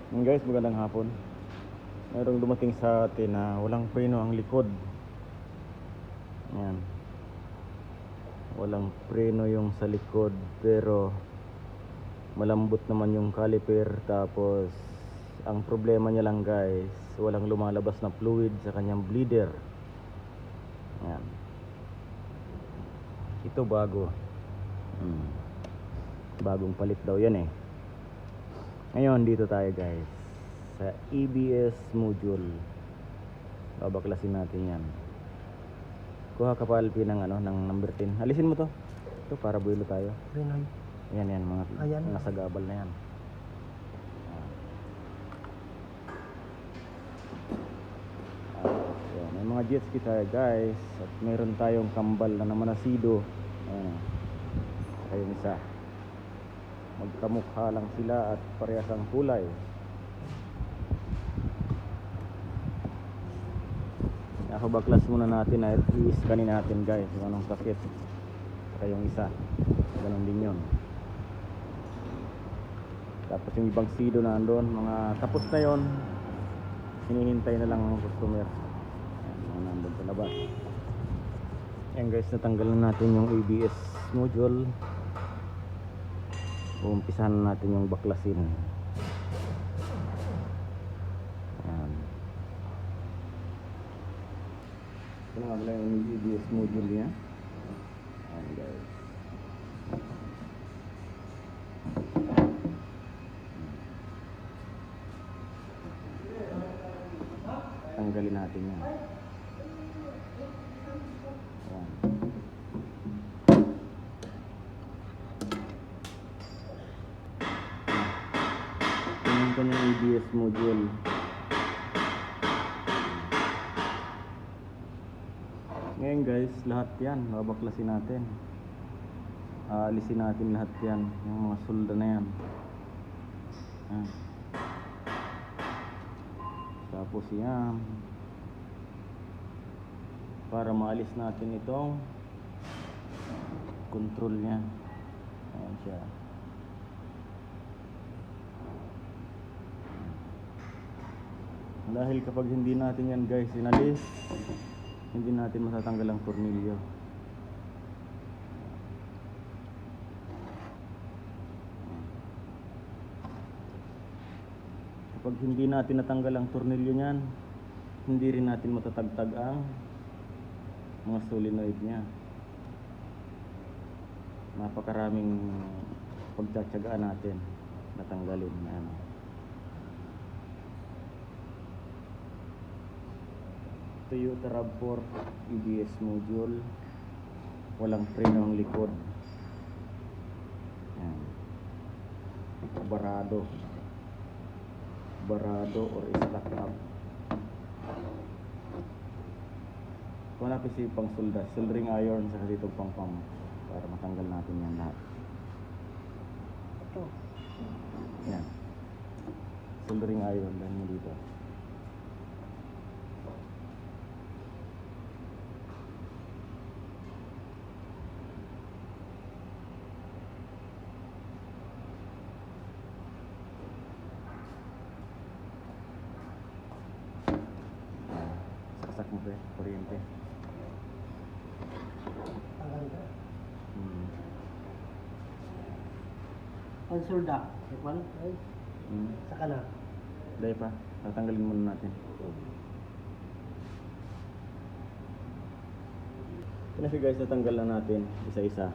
Guys, magandang hapon. Mayroong dumating sa atin na walang preno ang likod. Ayan. Walang preno yung sa likod, pero malambot naman yung caliper. Tapos ang problema niya lang guys, walang lumalabas na fluid sa kanyang bleeder. Ayan. Ito bago. Bagong palit daw yan eh. Ngayon dito tayo guys sa ABS module. Babaklasin natin yan. Kuha ka palpi ng ng number 10. Alisin mo to. Ito para buwelo tayo. Renoy. Yan mga Ayan. nasa gabal na yan. Yan. May mga jet ski tayo guys. At meron tayong kambal na namanasido. Ayan. Ayun isa. Magkamukha lang sila at parehas ang kulay. Baklas muna natin at i-scanin natin guys kung anong sakit. Saka yung isa, ganun din yun. Tapos yung ibang sido na andun, mga tapos na yon, hinihintay na lang ang customer. Ayan, mga nandun sa labas. Ayan guys, natanggalan natin yung ABS module. Umpisahan natin yung baklasin. Ayan. Ito na nga pala yung ABS module niya. Ayan guys. Tanggalin natin yan. Ayan. Tingnan ko yung ABS module. Ngayon guys, lahat yan babaklasin natin. Aalisin natin lahat yan, yung mga solda na yan. Ayan. Tapos yan, para maalis natin itong control nya. Ayan siya. Dahil kapag hindi natin yan guys inalis, hindi natin matatanggal ang tornilyo. Kapag hindi natin natanggal ang tornilyo niyan, hindi rin natin matatagtag ang mga solenoid niya. Napakaraming pagtsatsagaan natin natanggalin. Toyota RAV4 ABS module, walang preno ang likod. Ayan. Barado or stack up. Kung natin si pang solda, soldering iron sa dito pang para matanggal natin yan lahat. Ito. Yan. Soldering iron lang mo dito. Saksak mo pre, kuryente. Tanggalin ka. Pansulda. Ikwan. Ay. Saka na. Dahil pa, tatanggalin muna natin. Kasi guys, natanggal na natin isa-isa.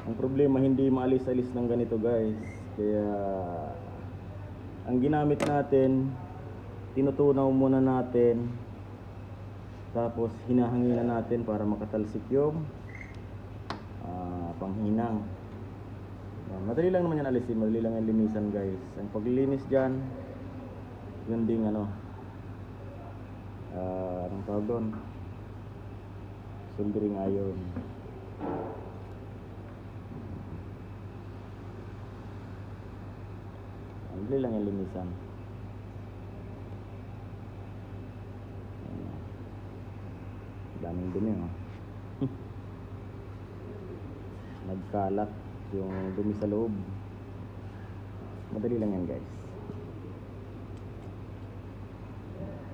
Ang problema, hindi maalis-alis ng ganito guys. Kaya ang ginamit natin, tinutunaw muna natin, tapos hinahanginan natin para makatalsik yung panghinang. Yan. Madali lang naman yan alisin, madali lang yan linisan guys. Ang paglilinis dyan, yun ding anong tawag doon, soldering iron. Madali lang yan linisan. Daming dumi nagkalat yung dumi sa loob. Madali lang yan guys.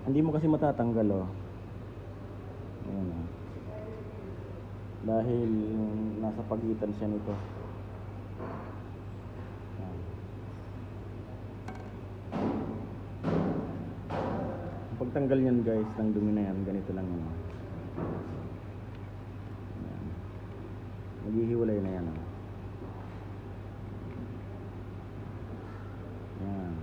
Hindi mo kasi matatanggal, oh. Ayan, oh. Dahil nasa pagitan siya nito. Ayan. Ang pagtanggal niyan guys ng dumi na yan, ganito lang yan, oh. Ayan. Maghihiwalay na yan, oh. Ayan.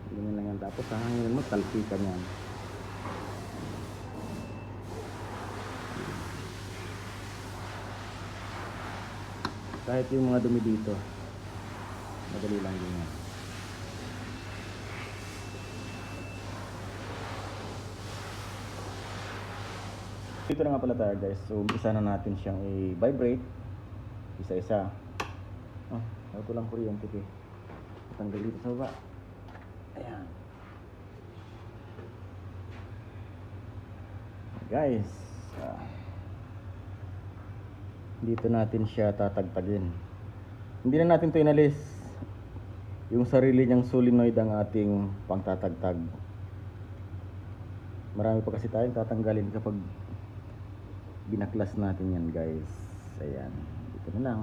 Ganyan lang yan. Tapos sa hangin mo, talpikan yan. Kahit yung mga dumi dito, madali lang din yan. Dito na nga pala tayo guys. So umpisa na natin siyang i-vibrate isa-isa. Ito lang kuryente eh. Tanggal dito sa baba. Ayan. Guys, dito natin siya tatagtagin. Hindi na natin ito inalis. Yung sarili niyang solenoid ang ating pangtatagtag. Marami pa kasi tayong tatanggalin kapag binaklas natin yan guys. Ayan. Dito na lang.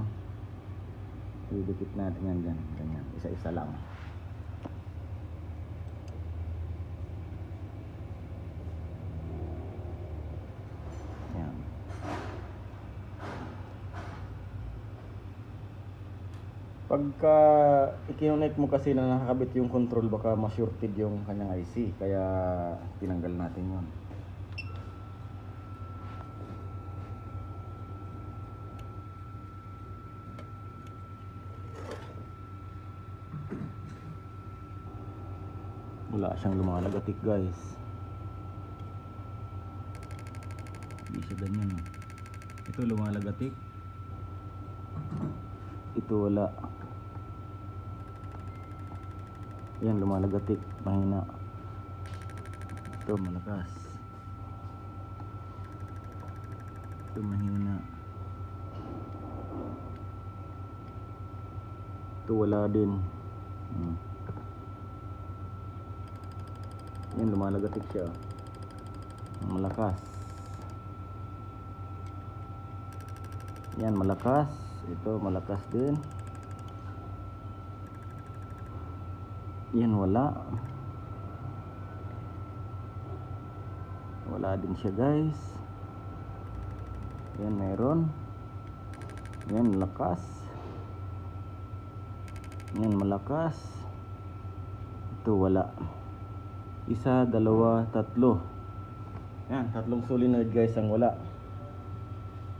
Didikit natin yan dyan. Ganyan. Isa-isa lang. Ayan. Pagka i-connect mo kasi na nakakabit yung control, baka ma-shorted yung kanyang IC. Kaya tinanggal natin yun. Wala siyang lumalagatik guys. Hindi siya ganyan. Ito lumalagatik. Ito wala. Yan lumalagatik. Mahina. Ito malakas. Ito mahina. Ito wala din. Yan lumalagatik siya. Malakas. Yan malakas. Ito malakas din. Yan wala. Wala din siya guys. Yan meron. Yan malakas. Yan malakas. Ito wala. Isa, dalawa, tatlo. Yan, tatlong solenoid guys ang wala.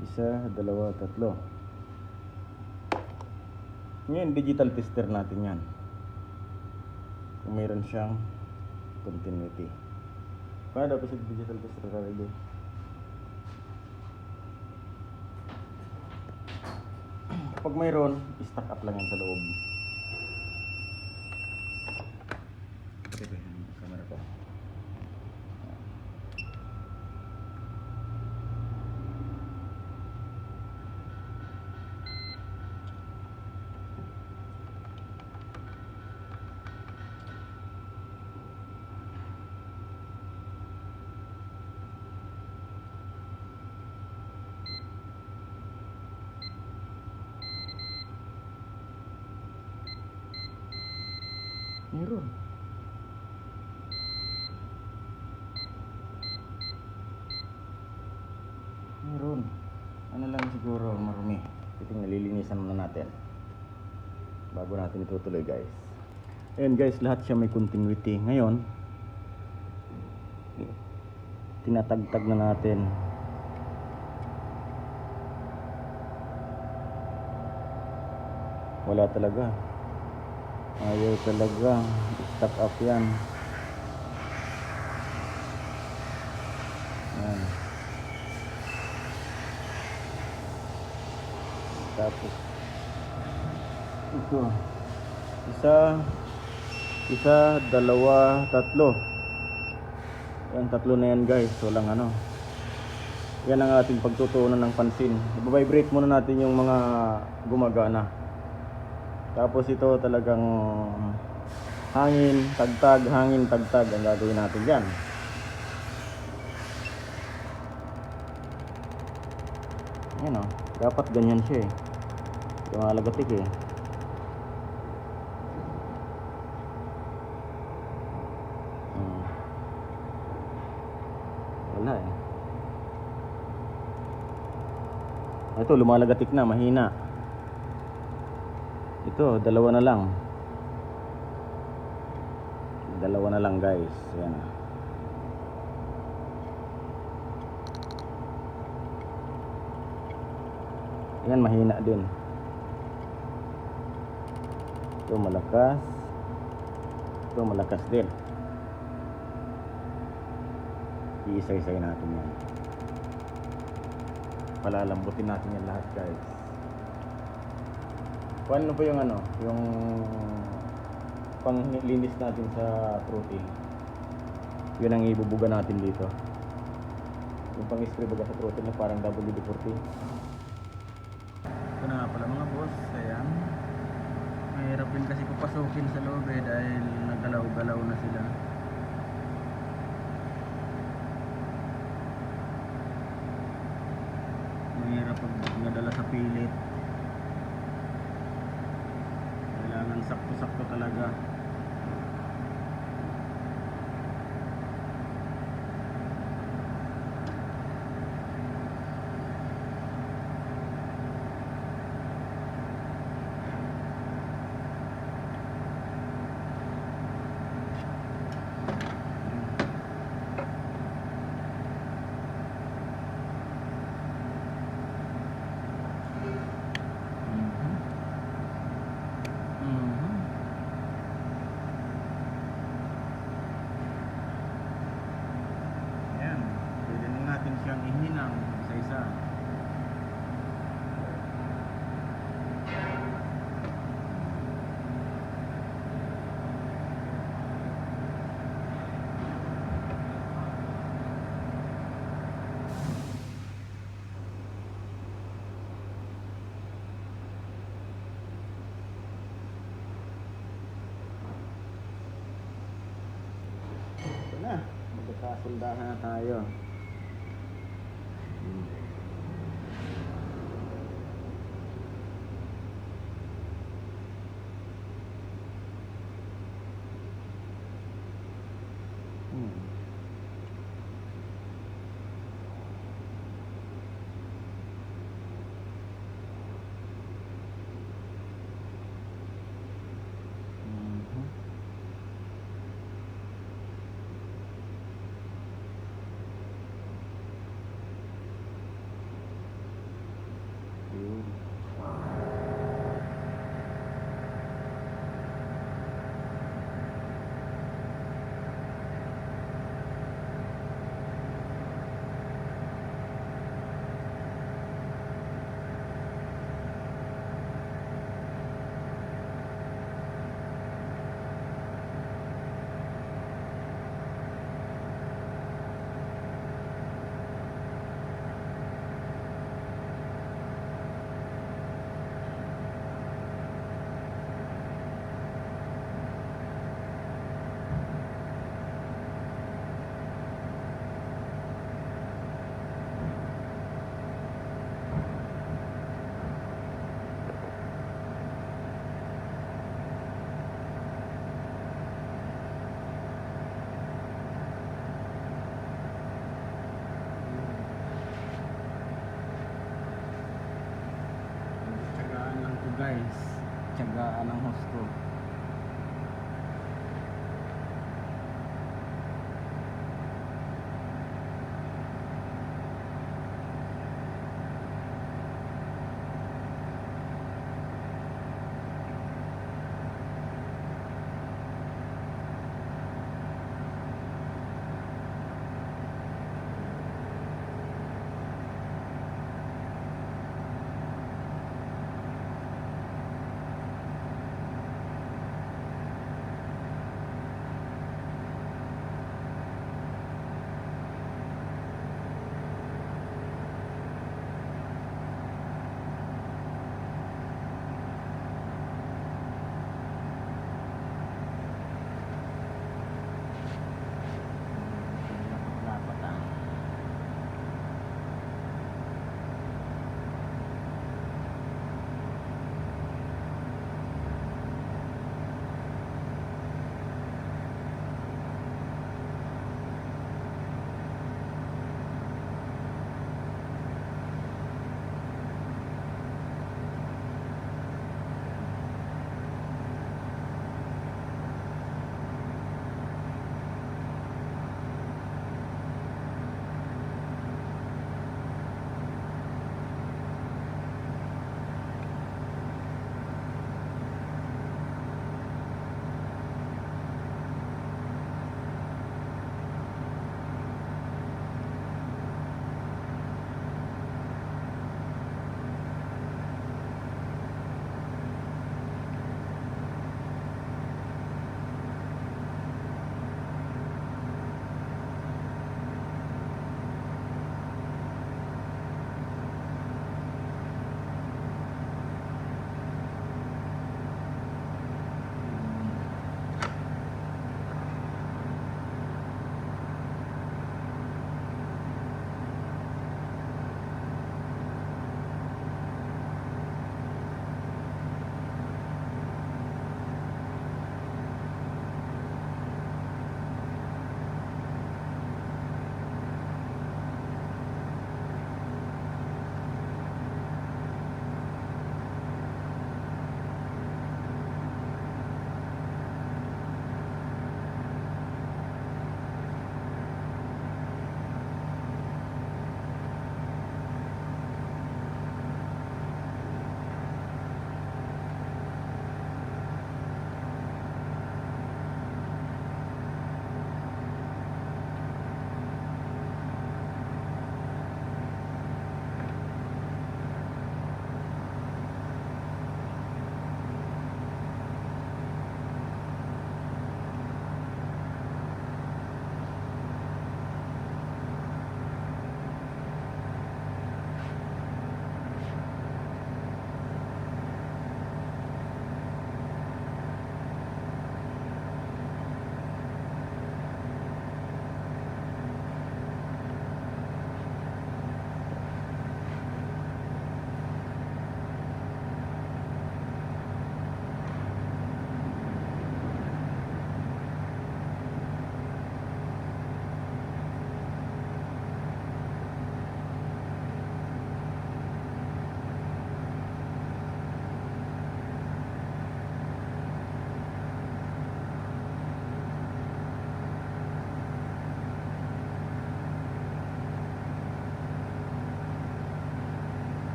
Isa, dalawa, tatlo. Ngayon, digital tester natin yan. Kung mayroon siyang continuity. Paano daw kasi digital tester talaga? Pag mayroon, i-stack up lang yan sa loob. Camera ko. Meron. Meron. Ano lang siguro marumi. Ito nalilinisan muna natin bago natin itutuloy guys. Ayan guys, lahat siya may continuity. Ngayon, tinatagtag na natin. Wala talaga. Ayaw talaga. Stack up yan. Ayan. Tapos ito. Isa, dalawa, tatlo. Yan, tatlo na yan guys. Walang ano. Yan ang ating pagtutuunan ng pansin. I-vibrate muna natin yung mga gumagana. Tapos ito talagang hangin, tagtag ang gagawin natin dyan. Ayan o, dapat ganyan siya eh. Lumalagatik eh. Wala eh. Ito lumalagatik na, mahina. Ito, dalawa na lang. Dalawa na lang guys. Ayan. Ayan, mahina din. Ito malakas. Ito malakas din. Iisa-isay natin yan. Palalambutin natin yan lahat guys. Paano po yung ano? Yung panglinis natin sa throttle. Yun ang ibubuga natin dito. Yung pang-spray buga sa throttle na parang WD-40. Ito na nga pala mga boss. Ayan. Mahirap din kasi papasukin sa loob eh dahil nagalaw-galaw na sila. Mahirap pag nadala sa pilit. Kailangan sakto-sakto talaga. Siyang ihinang isa-isa. Ito na, magkakasundahan na tayo. Guys, tiyagaan ang husto.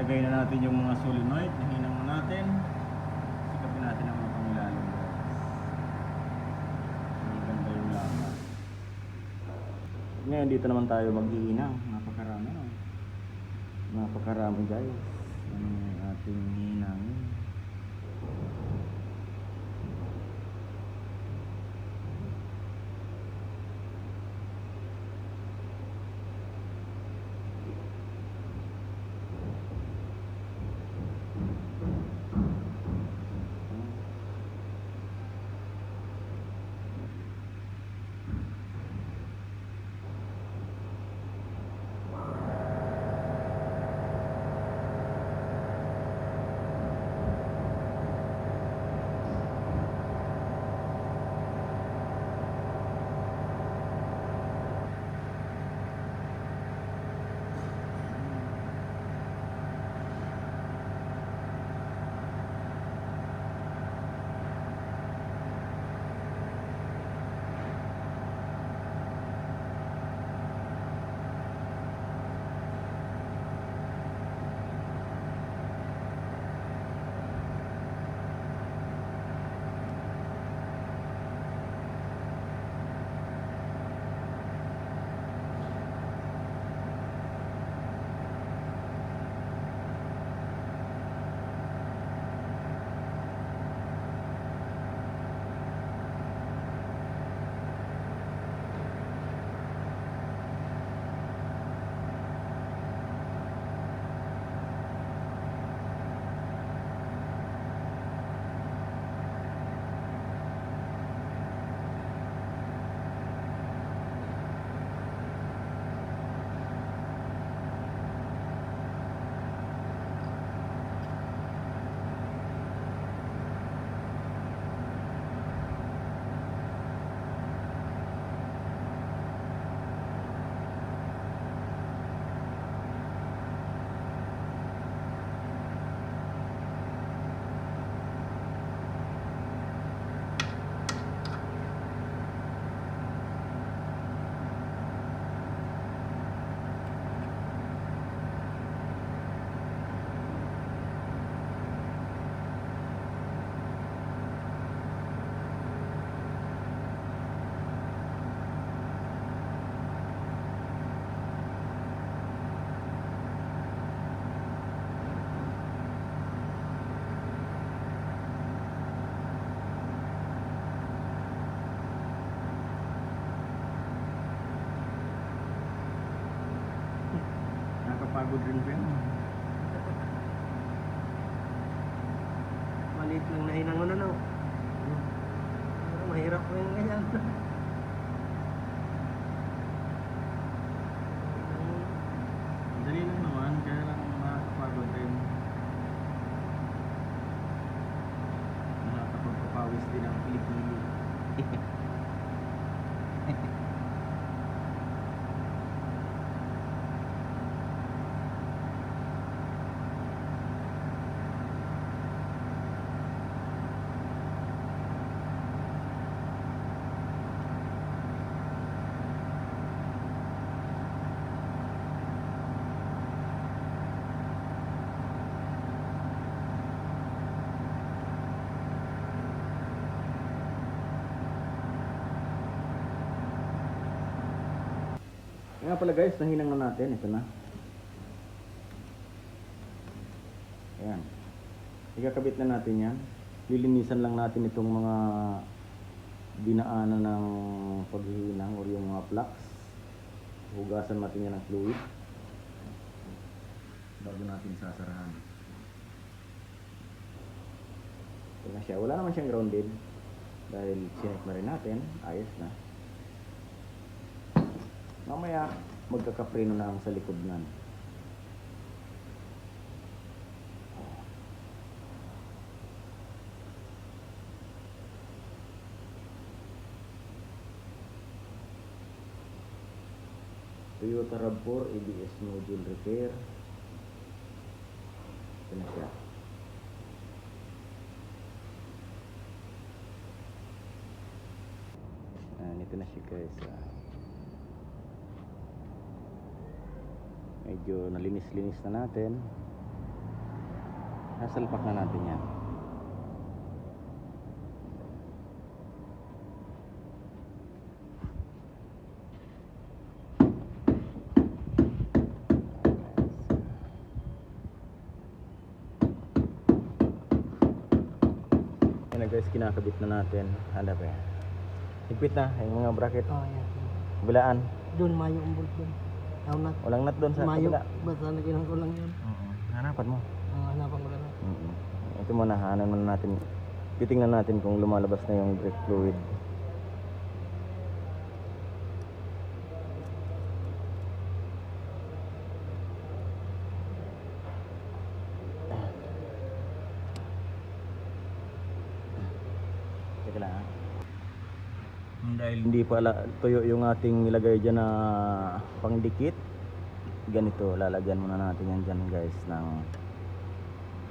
Ilagay na natin yung mga solenoid. Nahinang na natin. Sikapin natin ang mga pangilalim guys. Ang ganda yung lakas. Ngayon dito naman tayo maghihinang. Napakarami no? Napakarami guys. Ang ating hinangin. Nakapagod rin ba yan? Maliit lang na hinang ano, no? Pero mahirap po yung ganyan. Dali lang naman, kaya lang nakakapagod rin. Nakakapagpapawis din ang kilikili. Nga pala guys, nahinang na natin. Ito na. Ayan. Ikakabit na natin yan. Lilinisan lang natin itong mga dinaanan ng paghihinang o yung mga plugs. Hugasan natin yan ng fluid bago natin sasarahan. Ito na siya. Wala naman siyang grounded dahil sinek na rin natin. Ayos na. Mamaya magkakapreno na ang sa likod nan. Toyota RAV4 ABS module repair. Ito na siya. Ito na siya guys. Medyo nalinis-linis na natin. Nasalpak na natin yan. Yan na guys, kinakabit na natin. Handa pa yan. Higpit na yung mga bracket. Oh, yan. Bilaan. Doon, mayo ang bolt doon. Nat. Walang nut doon sa Mayo. kabila. Basta nagilang ko lang yun. Hanapan mo. Ang hanapan ko lang. Ito muna, hanan muna natin. Titingnan natin kung lumalabas na yung brake fluid. Teka lang ha. Dahil hindi pala tuyo yung ating nilagay dyan na pangdikit, ganito, lalagyan muna natin yan dyan guys ng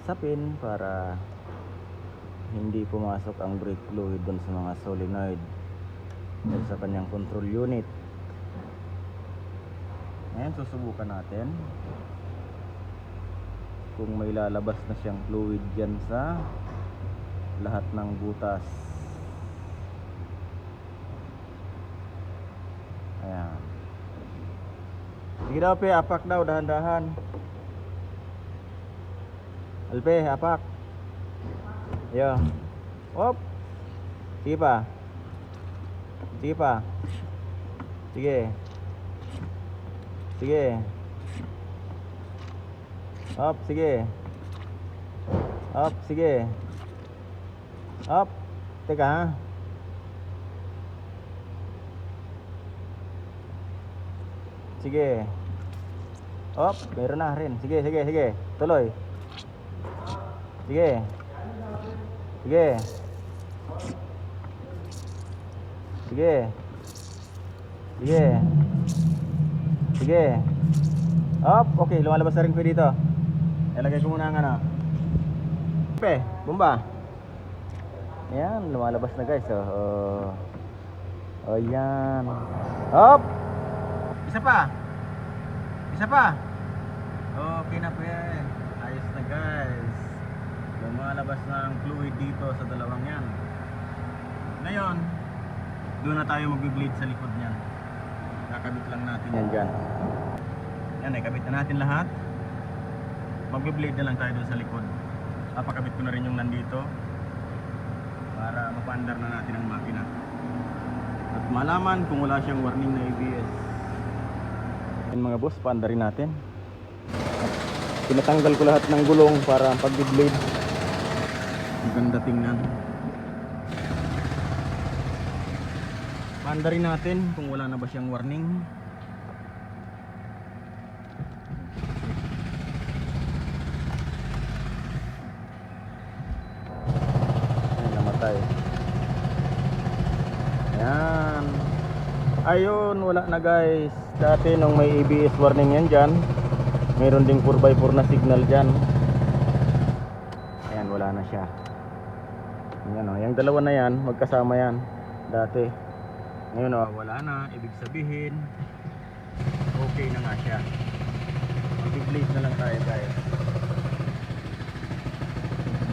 sapin para hindi pumasok ang brake fluid dun sa mga solenoid dun sa kanyang control unit. Ngayon susubukan natin kung may lalabas na siyang fluid dyan sa lahat ng butas. Ayan. Sige daw pe, apak daw, dahan-dahan. Alpe, apak. Yo. Hop. Sige pa. Sige pa. Sige. Sige. Hop, sige. Hop, sige. Hop. Teka ha. Sige. Hop, meron na rin. Sige, sige, sige. Tuloy. Sige. Sige. Sige. Sige. Sige. Hop, okay, lumalabas na rin ko dito. Ilagay ko muna ang ano. Pe, bomba. Ayan, lumalabas na guys. Oh, oh yan. Hop. Isa pa. Isa pa. Okay na po yan. Ayos na guys. Lumalabas na ang fluid dito sa dalawang yan. Ngayon, doon na tayo mag-bleed sa likod niyan. Kakabit lang natin yan dyan. Yan, ikabit na natin lahat. Mag-bleed na lang tayo doon sa likod. Papakabit ko na rin yung nandito para mapandar na natin ang makina. At malaman kung wala siyang warning na ABS. Yan mga boss, paandarin natin. At pinatanggal ko lahat ng gulong para pag-bleed maganda tingnan. Paandarin natin kung wala na ba siyang warning. Ay, namatay. Yan. Ayun, wala na guys. Dati nung may ABS warning yan dyan, mayroon ding 4x4 na signal dyan. Ayan, wala na siya. Yan, o, yung dalawa na yan, magkasama yan dati. Ngayon o, wala na. Ibig sabihin okay na nga siya. Mag-bleed na lang tayo guys.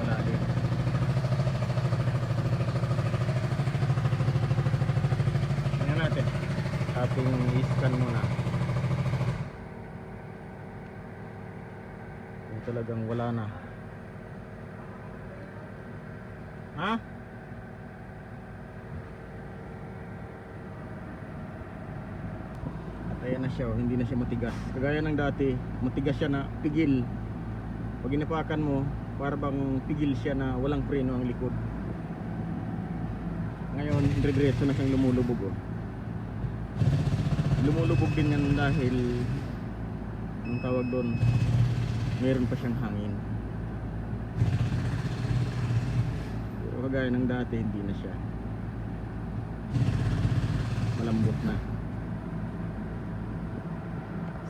Malalim. Tingnan natin. Ating i-scan muna. Yung talagang wala na. Ha? At ayan na siya, hindi na siya matigas. Kagaya ng dati, matigas siya na pigil. Pag inapakan mo, para bang pigil siya na walang preno ang likod. Ngayon, dire-diretso na siyang lumulubog. Oh. Lumulubog din yan dahil ang tawag doon, meron pa siyang hangin. Pero kagaya ng dati, hindi na siya. Malambot na.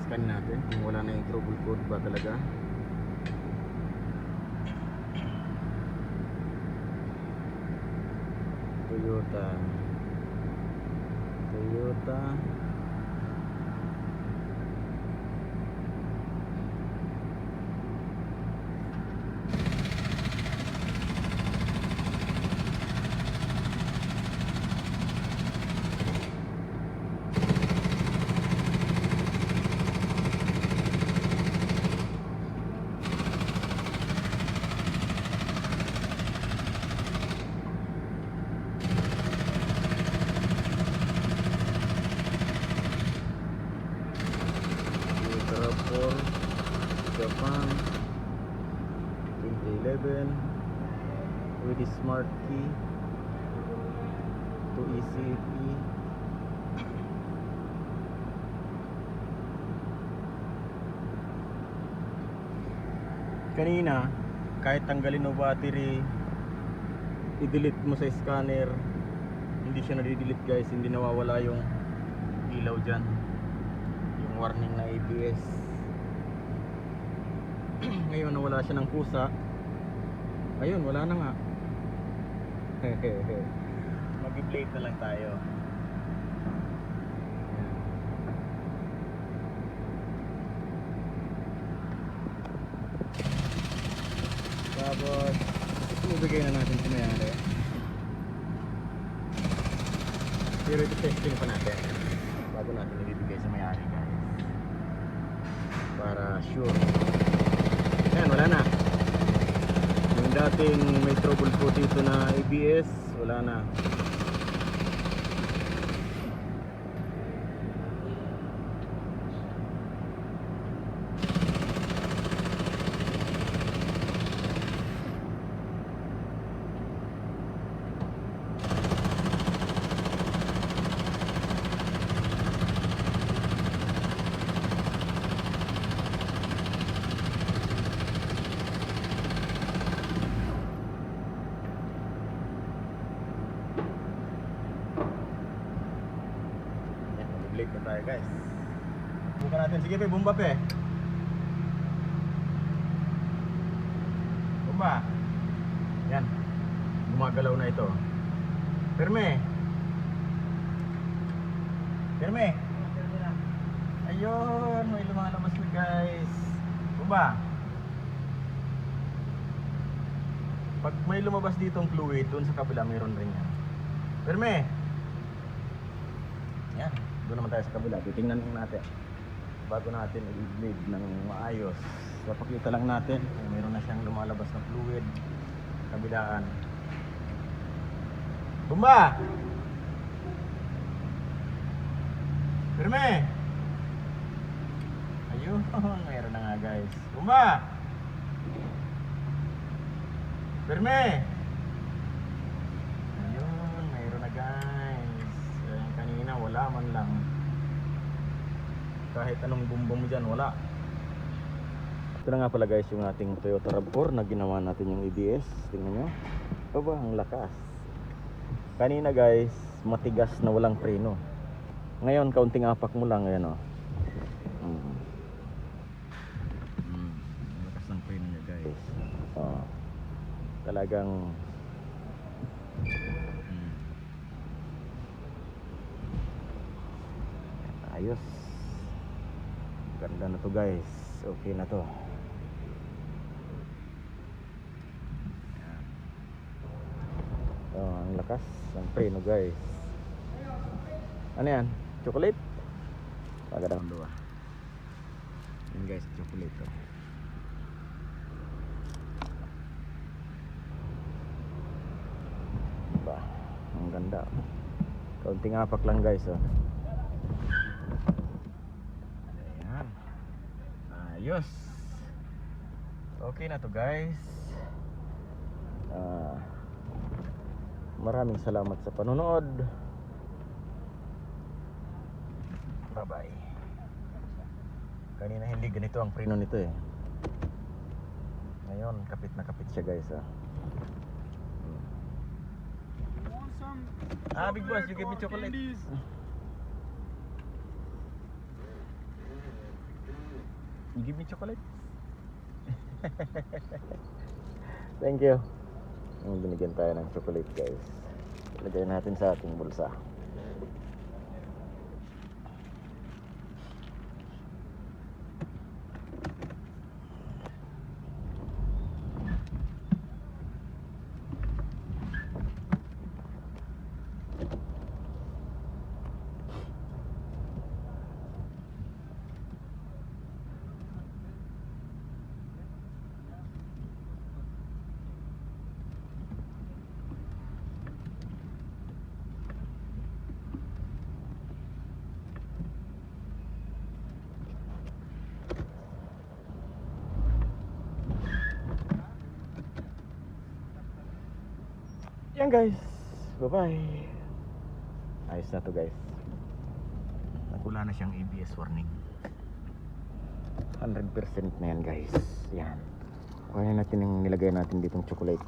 Scan natin kung wala na yung trouble code ba talaga. Toyota for Japan 2011 with the smart key to ECE. Kanina kahit tanggalin mo battery, i-delete mo sa scanner, hindi siya nadi-delete guys, hindi nawawala yung ilaw dyan, yung warning na ABS. Ngayon nawala siya ng kusa, ayun wala na nga. Mag-plate na lang tayo. Tapos ibigay na natin sa may-ari, pero ito testing pa natin bago natin ibibigay sa may-ari guys, para sure. Ayan, wala na. Yung dating may trouble po dito na ABS, wala na. Late na tayo guys. Bukan natin. Sige pe, bumba pe. Bumba. Yan. Gumagalaw na ito. Perme. Perme. Ayun, may lumalabas na guys. Bumba. Pag may lumabas ditong fluid, dun sa kabila mayroon rin yan. Perme. Yan. Doon naman tayo sa kabila, titingnan lang natin bago natin i-bleed ng maayos. Papakita lang natin kung mayroon na siyang lumalabas na fluid kabilaan. Bumba! Firme! Ayun, mayroon na nga guys. Bumba! Firme! Ayun, mayroon na guys. Ayan, kanina wala man lang. Kahit anong bumba mo dyan, wala. Ito na nga pala guys yung ating Toyota RAV4 na ginawa natin yung ABS. Tingnan nyo. Aba, ang lakas. Kanina guys, matigas na walang preno. Ngayon, kaunting apak mo lang. Ayan o. Lakas ng preno niya guys. Talagang ayos. Ganda na to guys. Okay na to. Ang lakas ng preno guys. Ano yan? Chocolate? Pagadang dua. Yan guys, chocolate to. Diba? Ang ganda. Kaunting apak lang guys oh. Ayos. Okay na to guys. Maraming salamat sa panonood. Bye bye. Kanina hindi ganito ang preno nito eh. Ngayon kapit na kapit siya guys big boss, you give me chocolate. You give me chocolate? Thank you. Binigyan tayo ng chocolate guys. Ilagay natin sa ating bulsa. Yan guys. Bye bye. Ayos na to guys. Wala na siyang ABS warning. 100% na yan guys. Yan. Kuhanin natin yung nilagay natin ditong chocolate.